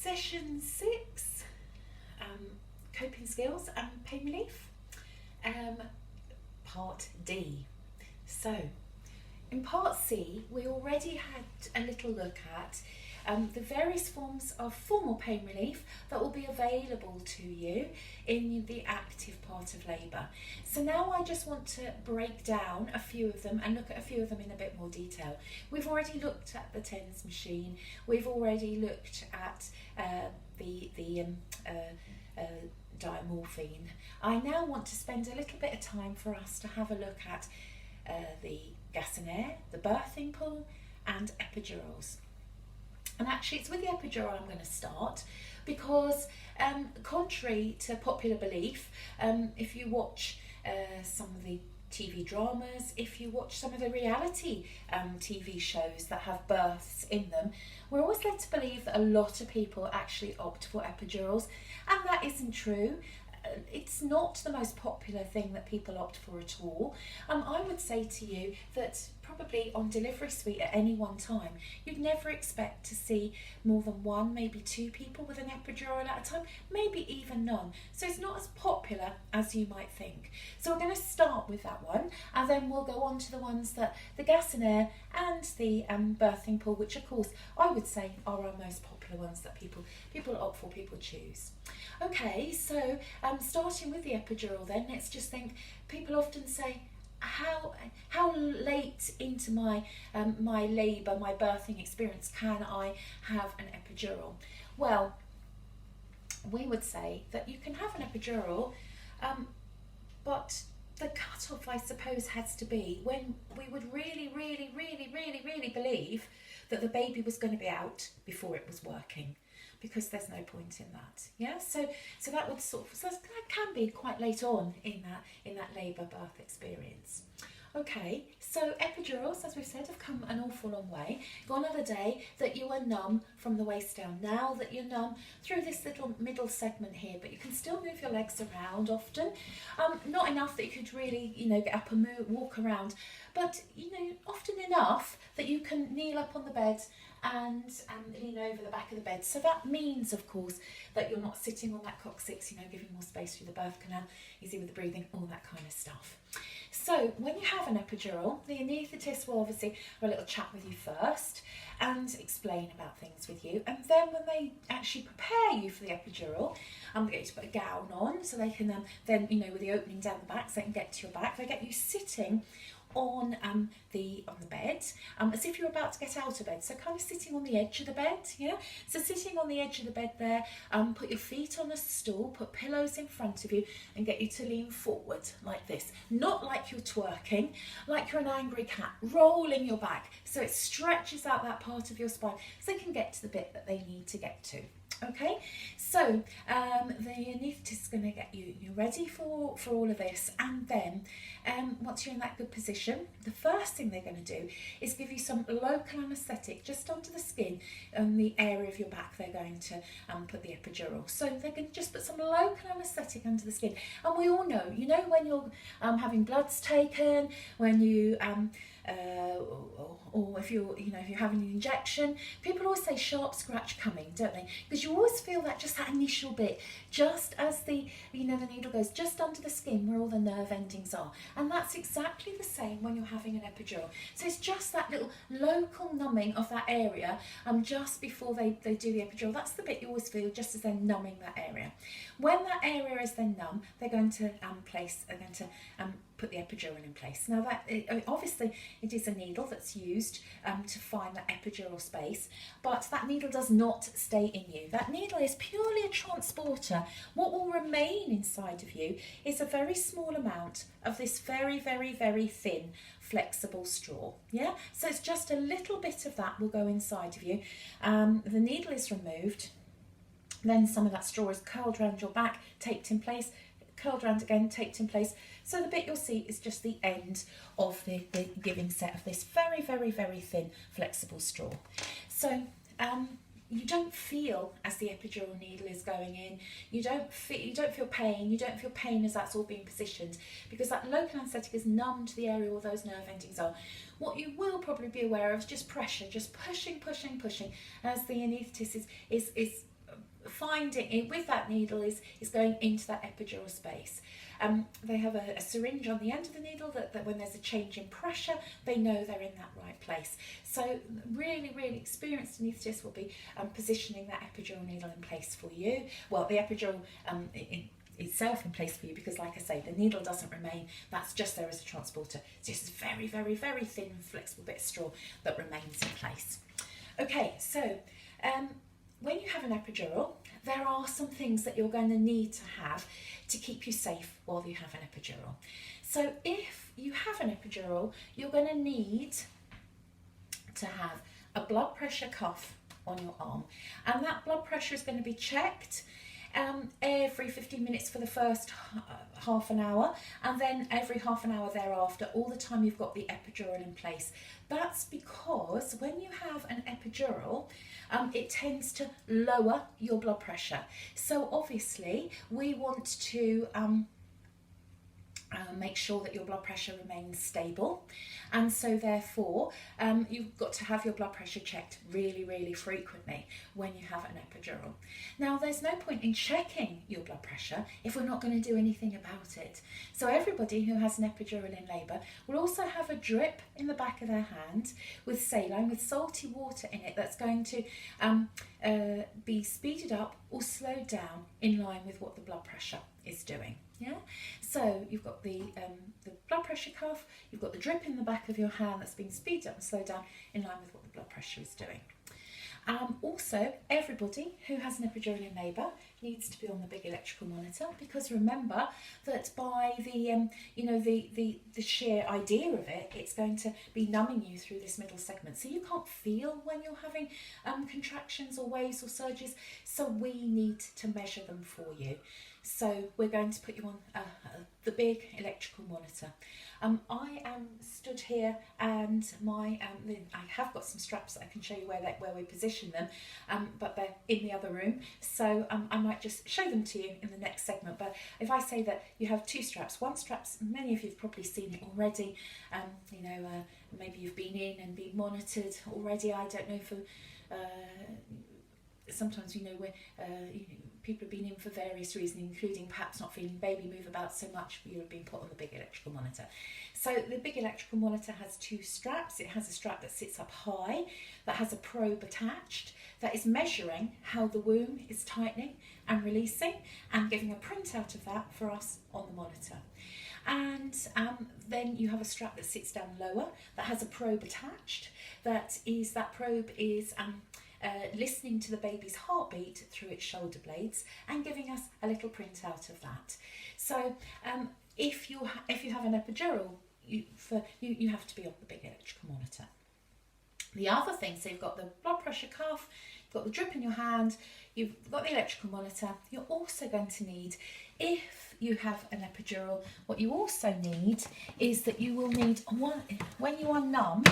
Session 6, Coping Skills and Pain Relief, Part D. So, in Part C, we already had a little look at the various forms of formal pain relief that will be available to you in the active part of labour. So now I just want to break down a few of them and look at a few of them in a bit more detail. We've already looked at the TENS machine, we've already looked at the diamorphine. I now want to spend a little bit of time for us to have a look at the gas and air, the birthing pool and epidurals. And actually it's with the epidural I'm going to start because contrary to popular belief, if you watch some of the TV dramas, if you watch some of the reality TV shows that have births in them, we're always led to believe that a lot of people actually opt for epidurals, and that isn't true. It's not the most popular thing that people opt for at all. I would say to you that probably on delivery suite at any one time, you'd never expect to see more than one, maybe two people with an epidural at a time, maybe even none. So it's not as popular as you might think. So we're going to start with that one, and then we'll go on to the ones that the gas and air and the birthing pool, which of course I would say are our most popular ones that people opt for, people choose. Okay, so starting with the epidural then, let's just think, people often say, how late into my my labour, my birthing experience can I have an epidural? Well, we would say that you can have an epidural, but the cut-off, I suppose, has to be when we would really believe that the baby was going to be out before it was working, because there's no point in that. Yeah, so that would so that can be quite late on in that labour birth experience. Okay, so epidurals, as we've said, have come an awful long way. Gone are the day that you are numb from the waist down. Now that you're numb through this little middle segment here, but you can still move your legs around often. Not enough that you could really, get up and walk around, but often enough that you can kneel up on the bed and lean over the back of the bed. So that means, of course, that you're not sitting on that coccyx, giving more space through the birth canal, easy with the breathing, all that kind of stuff. So when you have an epidural, the anaesthetist will obviously have a little chat with you first and explain about things with you, and then when they actually prepare you for the epidural, they get you to put a gown on so they can then with the opening down the back so they can get to your back. They get you sitting on the bed, as if you're about to get out of bed, so kind of sitting on the edge of the bed. So sitting on the edge of the bed there, put your feet on a stool, put pillows in front of you and get you to lean forward like this, not like you're twerking, like you're an angry cat, rolling your back so it stretches out that part of your spine so they can get to the bit that they need to get to. Okay, so the anaesthetist is going to get you ready for all of this, and then once you're in that good position, the first thing they're going to do is give you some local anaesthetic just under the skin and the area of your back. They're going to put the epidural, so they're going to just put some local anaesthetic under the skin. And we all know, when you're having bloods taken, when you or if you're having an injection, people always say sharp scratch coming, don't they? Because you always feel that initial bit, just as the needle goes just under the skin where all the nerve endings are, and that's exactly the same when you're having an epidural. So it's just that little local numbing of that area just before they do the epidural. That's the bit you always feel just as they're numbing that area. When that area is then numb, they're going to put the epidural in place. Now obviously it is a needle that's used to find that epidural space, but that needle does not stay in you. That needle is purely a transporter. What will remain inside of you is a very small amount of this very thin flexible straw. Yeah, so it's just a little bit of that will go inside of you. The needle is removed, then some of that straw is curled around your back, taped in place, curled around again, taped in place. So the bit you'll see is just the end of the giving set of this very thin flexible straw. So you don't feel as the epidural needle is going in, you don't feel pain as that's all being positioned, because that local anaesthetic has numbed the area where those nerve endings are. What you will probably be aware of is just pressure, just pushing as the anaesthetist is finding it with that needle is going into that epidural space. They have a syringe on the end of the needle that when there's a change in pressure, they know they're in that right place. So really, really experienced anaesthetists will be positioning that epidural needle in place for you. Well, the epidural itself in place for you, because like I say, the needle doesn't remain, that's just there as a transporter. It's just a very, very, very thin flexible bit of straw that remains in place. Okay, so when you have an epidural, there are some things that you're going to need to have to keep you safe while you have an epidural. So if you have an epidural, you're going to need to have a blood pressure cuff on your arm, and that blood pressure is going to be checked every 15 minutes for the first half an hour, and then every half an hour thereafter, all the time you've got the epidural in place. That's because when you have an epidural, it tends to lower your blood pressure. So obviously we want to make sure that your blood pressure remains stable, and so therefore you've got to have your blood pressure checked really, really frequently when you have an epidural. Now, there's no point in checking your blood pressure if we're not going to do anything about it. So everybody who has an epidural in labour will also have a drip in the back of their hand with saline, with salty water in it, that's going to be speeded up or slowed down in line with what the blood pressure is doing. Yeah, so you've got the blood pressure cuff, you've got the drip in the back of your hand that's been speeded up and slowed down in line with what the blood pressure is doing. Also, everybody who has an epidural in labour needs to be on the big electrical monitor, because remember that by the sheer idea of it, it's going to be numbing you through this middle segment, so you can't feel when you're having contractions or waves or surges. So we need to measure them for you. So we're going to put you on the big electrical monitor. I am stood here, and I have got some straps that I can show you where we position them, but they're in the other room. So I might just show them to you in the next segment. But if I say that you have two straps, one strap's, many of you have probably seen it already. Maybe you've been in and been monitored already. I don't know, for sometimes where people have been in for various reasons, including perhaps not feeling baby move about so much, you have been put on the big electrical monitor. So the big electrical monitor has two straps. It has a strap that sits up high, that has a probe attached, that is measuring how the womb is tightening and releasing, and giving a printout of that for us on the monitor. And then you have a strap that sits down lower, that has a probe attached, that probe is listening to the baby's heartbeat through its shoulder blades and giving us a little printout of that. So if you have an epidural, you have to be on the big electrical monitor. The other thing, so you've got the blood pressure cuff, you've got the drip in your hand, you've got the electrical monitor. You're also going to need, if you have an epidural, what you also need is that you will need one, when you are numb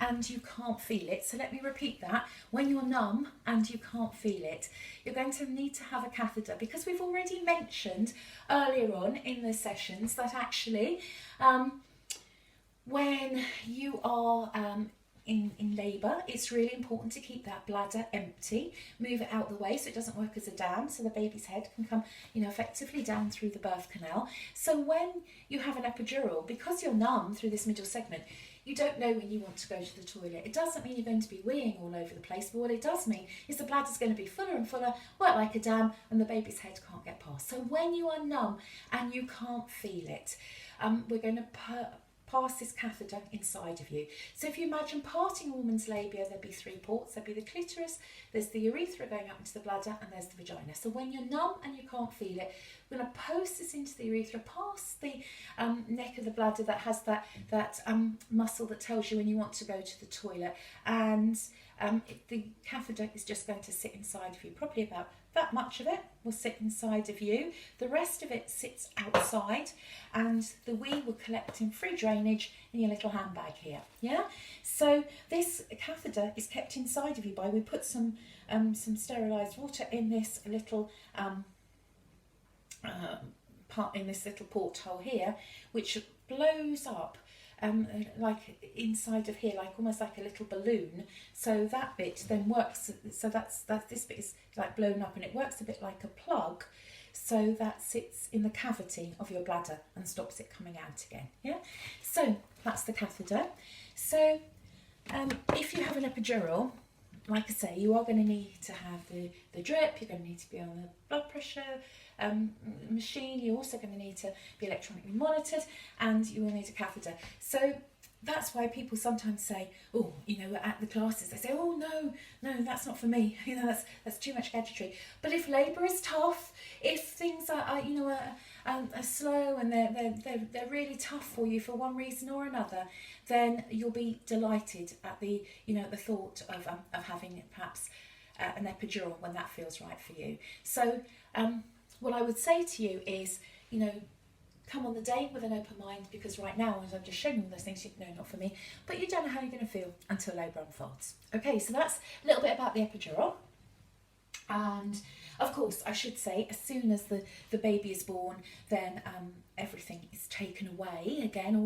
and you can't feel it. So let me repeat that. When you're numb and you can't feel it, you're going to need to have a catheter, because we've already mentioned earlier on in the sessions that actually when you are in labour, it's really important to keep that bladder empty, move it out the way so it doesn't work as a dam, so the baby's head can come effectively down through the birth canal. So when you have an epidural, because you're numb through this middle segment, you don't know when you want to go to the toilet. It doesn't mean you're going to be weeing all over the place, but what it does mean is the bladder's going to be fuller and fuller, work like a dam, and the baby's head can't get past. So when you are numb and you can't feel it, we're going to pass this catheter inside of you. So if you imagine parting a woman's labia, there'd be three ports. There'd be the clitoris, there's the urethra going up into the bladder, and there's the vagina. So when you're numb and you can't feel it, we're going to post this into the urethra, past the neck of the bladder that has that muscle that tells you when you want to go to the toilet, and the catheter is just going to sit inside of you. Probably about that much of it will sit inside of you. The rest of it sits outside, and the wee will collect in free drainage in your little handbag here. Yeah. So this catheter is kept inside of you by, we put some sterilised water in this little part, in this little porthole here, which blows up like inside of here, like almost like a little balloon. So that bit then works. So that's this bit is like blown up, and it works a bit like a plug. So that sits in the cavity of your bladder and stops it coming out again. Yeah. So that's the catheter. So if you have an epidural, like I say, you are going to need to have the drip. You're going to need to be on the blood pressure machine. You're also going to need to be electronically monitored, and you will need a catheter. So that's why people sometimes say, oh, you know, at the classes, they say, oh, no, that's not for me. You know, that's too much gadgetry. But if labour is tough, if things are you know, are slow and they're really tough for you for one reason or another, then you'll be delighted at the, you know, the thought of having perhaps an epidural when that feels right for you. So what I would say to you is, you know, come on the day with an open mind, because right now, as I've just shown you all those things, you know, not for me, but you don't know how you're going to feel until labour unfolds. Okay, so that's a little bit about the epidural. And of course, I should say, as soon as the baby is born, then everything is taken away. Again,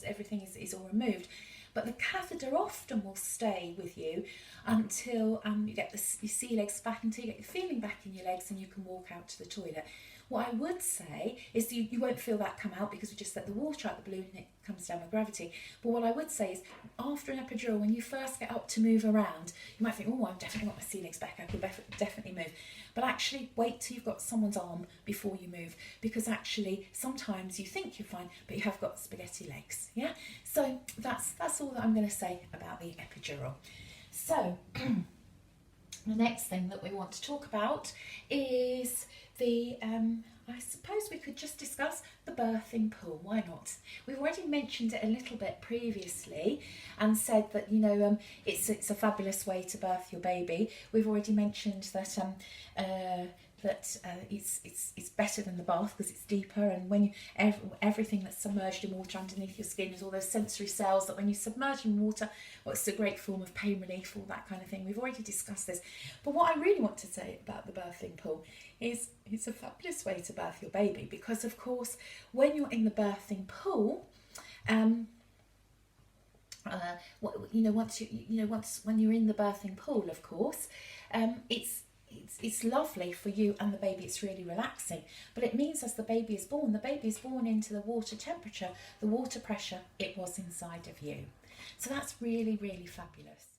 everything is all removed. But the catheter often will stay with you until you get your sea legs back, until you get your feeling back in your legs and you can walk out to the toilet. What I would say is you won't feel that come out because we just let the water out the balloon and it comes down with gravity. But what I would say is, after an epidural, when you first get up to move around, you might think, oh, I've definitely got my sea legs back, I could definitely move. But actually wait till you've got someone's arm before you move, because actually sometimes you think you're fine, but you have got spaghetti legs. Yeah. So that's all that I'm going to say about the epidural. So the next thing that we want to talk about is the I suppose we could just discuss the birthing pool. Why not? We've already mentioned it a little bit previously and said that, you know, it's a fabulous way to birth your baby. We've already mentioned that it's better than the bath because it's deeper, and when everything that's submerged in water underneath your skin is all those sensory cells that when you submerge in water, well, it's a great form of pain relief, all that kind of thing. We've already discussed this. But what I really want to say about the birthing pool is it's a fabulous way to birth your baby, because of course when you're in the birthing pool, once when you're in the birthing pool, of course, it's lovely for you and the baby. It's really relaxing, but it means as the baby is born into the water temperature, the water pressure it was inside of you. So that's really, really fabulous.